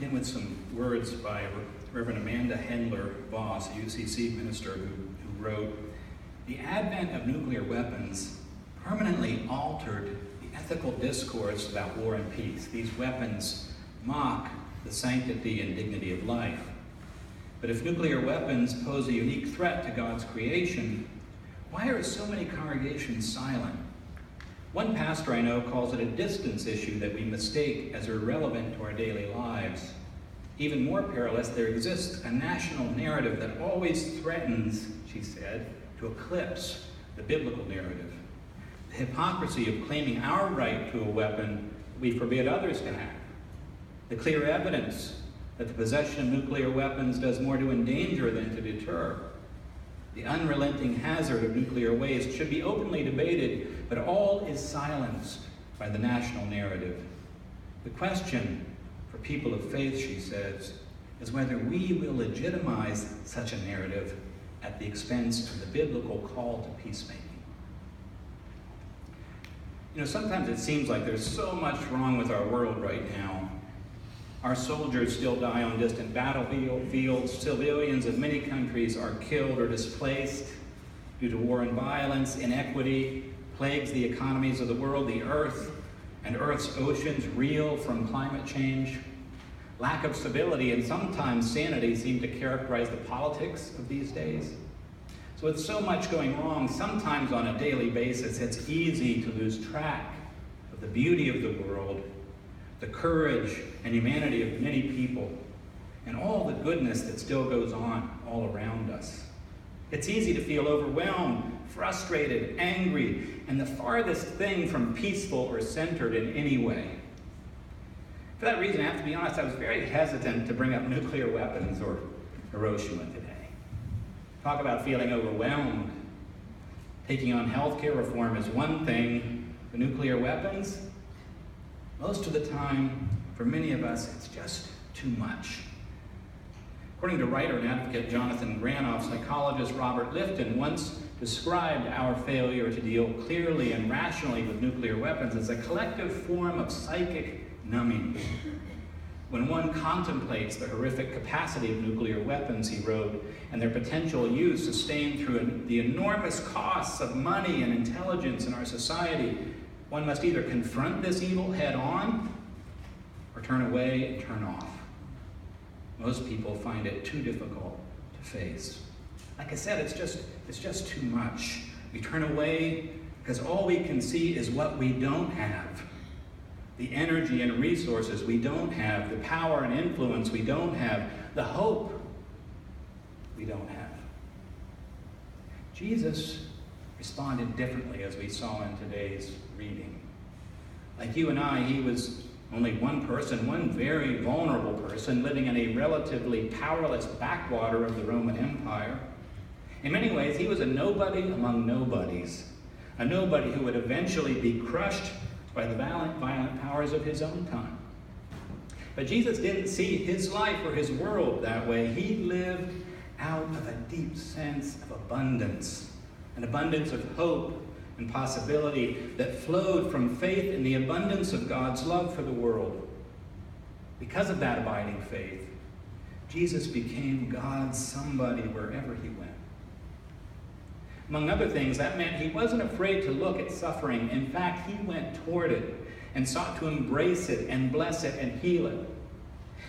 begin with some words by Reverend Amanda Hendler Voss, a UCC minister who wrote, "The advent of nuclear weapons permanently altered the ethical discourse about war and peace. These weapons mock the sanctity and dignity of life. But if nuclear weapons pose a unique threat to God's creation, why are so many congregations silent? One pastor I know calls it a distance issue that we mistake as irrelevant to our daily lives. Even more perilous, there exists a national narrative that always threatens," she said, "to eclipse the biblical narrative. The hypocrisy of claiming our right to a weapon we forbid others to have. The clear evidence that the possession of nuclear weapons does more to endanger than to deter. The unrelenting hazard of nuclear waste should be openly debated, but all is silenced by the national narrative. The question for people of faith," she says, "is whether we will legitimize such a narrative at the expense of the biblical call to peacemaking." You know, sometimes it seems like there's so much wrong with our world right now. Our soldiers still die on distant battlefields. Civilians of many countries are killed or displaced due to war and violence. Inequity plagues the economies of the world. The earth and Earth's oceans reel from climate change. Lack of stability and sometimes sanity seem to characterize the politics of these days. So with so much going wrong, sometimes on a daily basis, it's easy to lose track of the beauty of the world, the courage and humanity of many people, and all the goodness that still goes on all around us. It's easy to feel overwhelmed, frustrated, angry, and the farthest thing from peaceful or centered in any way. For that reason, I have to be honest, I was very hesitant to bring up nuclear weapons or Hiroshima today. Talk about feeling overwhelmed. Taking on healthcare reform is one thing. The nuclear weapons, most of the time, for many of us, it's just too much. According to writer and advocate Jonathan Granoff, psychologist Robert Lifton once described our failure to deal clearly and rationally with nuclear weapons as a collective form of psychic numbing. When one contemplates the horrific capacity of nuclear weapons, he wrote, and their potential use sustained through the enormous costs of money and intelligence in our society, one must either confront this evil head on or turn away and turn off. Most people find it too difficult to face. Like I said, it's just too much. We turn away because all we can see is what we don't have. The energy and resources we don't have, the power and influence we don't have, the hope we don't have. Jesus responded differently, as we saw in today's reading. Like you and I, he was only one person, one very vulnerable person living in a relatively powerless backwater of the Roman Empire. In many ways, he was a nobody among nobodies, a nobody who would eventually be crushed by the violent powers of his own time. But Jesus didn't see his life or his world that way. He lived out of a deep sense of abundance, an abundance of hope and possibility that flowed from faith in the abundance of God's love for the world. Because of that abiding faith, Jesus became God's somebody wherever he went. Among other things, that meant he wasn't afraid to look at suffering. In fact, he went toward it and sought to embrace it and bless it and heal it.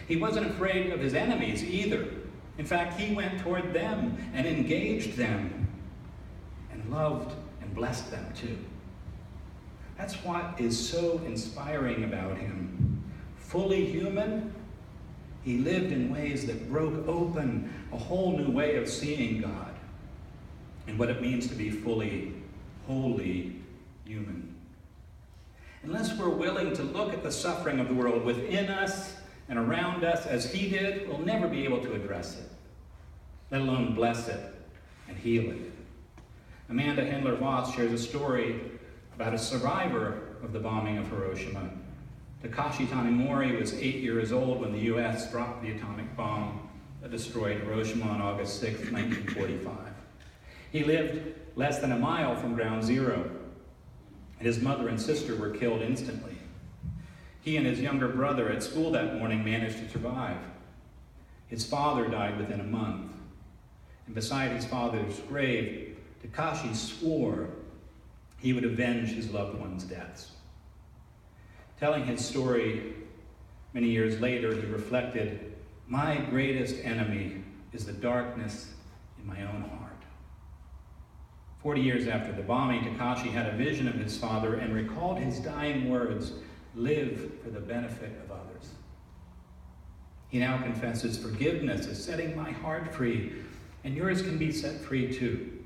He wasn't afraid of his enemies either. In fact, he went toward them and engaged them and loved and blessed them too. That's what is so inspiring about him. Fully human, he lived in ways that broke open a whole new way of seeing God and what it means to be fully, wholly human. Unless we're willing to look at the suffering of the world within us and around us as he did, we'll never be able to address it, let alone bless it and heal it. Amanda Hendler Voss shares a story about a survivor of the bombing of Hiroshima. Takashi Tanimori was 8 years old when the U.S. dropped the atomic bomb that destroyed Hiroshima on August 6, 1945. He lived less than a mile from ground zero. His mother and sister were killed instantly. He and his younger brother at school that morning managed to survive. His father died within a month. And beside his father's grave, Takashi swore he would avenge his loved ones' deaths. Telling his story many years later, he reflected, "My greatest enemy is the darkness in my own heart." 40 years after the bombing, Takashi had a vision of his father and recalled his dying words, "Live for the benefit of others." He now confesses, "Forgiveness is setting my heart free, and yours can be set free too."